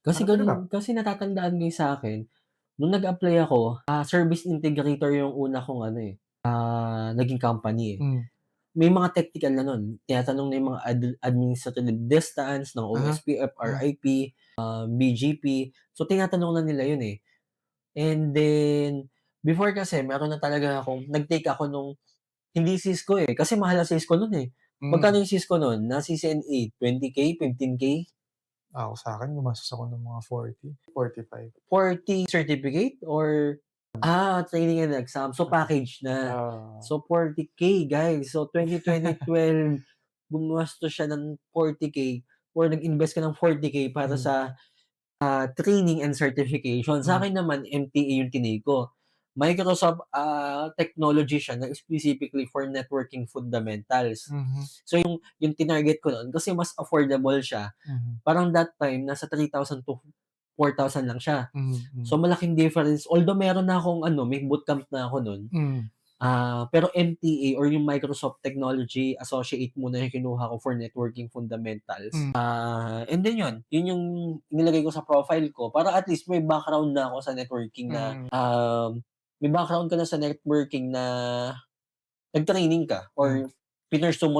Kasi Talaga? gano'n kasi natatandaan ko yung sa'kin, nung nag-apply ako, service integrator yung una kong ano, eh, naging company, eh. Hmm, May mga technical na nun, tinatanong na yung mga administrative distance ng uh-huh, OSPF, uh, RIP, BGP. So, tinatanong na nila yun, eh. And then, before kasi meron na talaga akong nag-take ako nung hindi Cisco, eh, kasi mahal ang Cisco nun, eh. hmm. Magkano yung Cisco nun na CCNA, 20K, 15K? Sa'kin gumastos ako ng mga 40, 45. 40 certificate or training and exam. So, package na. Ah, So, 40K guys. So, 2012 gumastos siya ng 40K or nag-invest ka ng 40K para hmm, sa, training and certification. hmm, Sa'kin naman MTA yung tinake ko. Microsoft, technology siya na specifically for networking fundamentals. mhm, So, yung tinarget ko nun kasi mas affordable siya. mhm, Parang that time nasa 3,000 to 4,000 lang siya. mhm, So, hmm, malaking difference. Although meron na akong ano, may bootcamp na ako nun, hmm, pero MTA or yung Microsoft Technology Associate muna yung kinuha ko for networking fundamentals. hmm, And then yun yung nilagay ko sa profile ko para at least may background na ako sa networking na, hmm, may background ka na sa networking na nag-training ka hmm. or pinursue mo